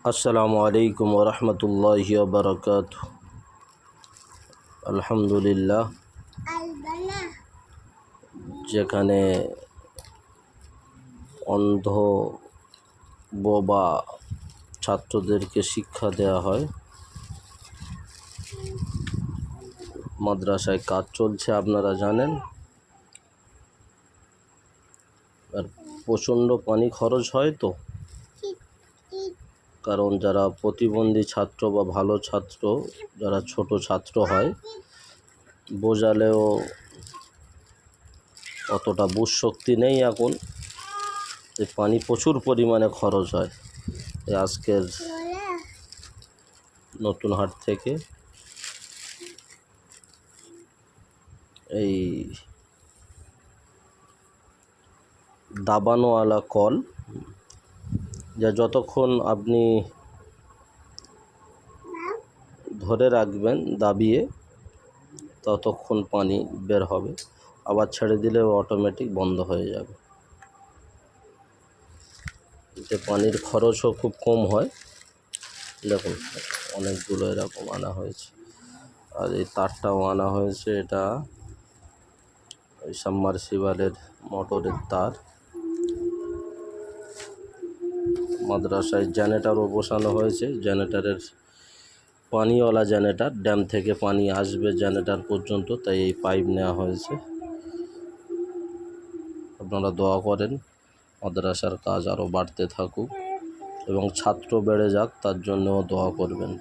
আসসালামু আলাইকুম ওয়া রাহমাতুল্লাহি ওয়া বারাকাতুহু। আলহামদুলিল্লাহ, যেখানে অন্ধ বোবা ছাত্রদেরকে শিক্ষা দেওয়া হয়, মাদ্রাসায় কাজ চলছে আপনারা জানেন। আর প্রচণ্ড পানি খরচ হয়, তো কারণ যারা প্রতিবন্ধী ছাত্র বা ভালো ছাত্র, যারা ছোট ছাত্র হয়, বোঝালেও অতটা বুঝ শক্তি নেই এখন, এই পানি প্রচুর পরিমাণে খরচ হয়। আজকের নতুন হাট থেকে এই দাবানোওয়ালা কল, যা যতক্ষণ আপনি ধরে রাখবেন দাবিয়ে, ততক্ষণ পানি বের হবে, আবার ছেড়ে দিলে অটোমেটিক বন্ধ হয়ে যাবে। এতে পানির খরচও খুব কম হয়। দেখুন, অনেকগুলো এরকম আনা হয়েছে, আর এই তারটাও আনা হয়েছে। এটা ওই সাবমার্সিবলের মোটরের তার। মাদ্রাসায় জেনারেটরও বসানো হয়েছে, জেনারেটরের পানিওয়ালা জেনারেটর, ড্যাম থেকে পানি আসবে জেনারেটর পর্যন্ত, তাই এই পাইপ নেওয়া হয়েছে। আপনারা দোয়া করেন মাদ্রাসার কাজ আরও বাড়তে থাকুক এবং ছাত্র বেড়ে যাক, তার জন্যও দোয়া করবেন।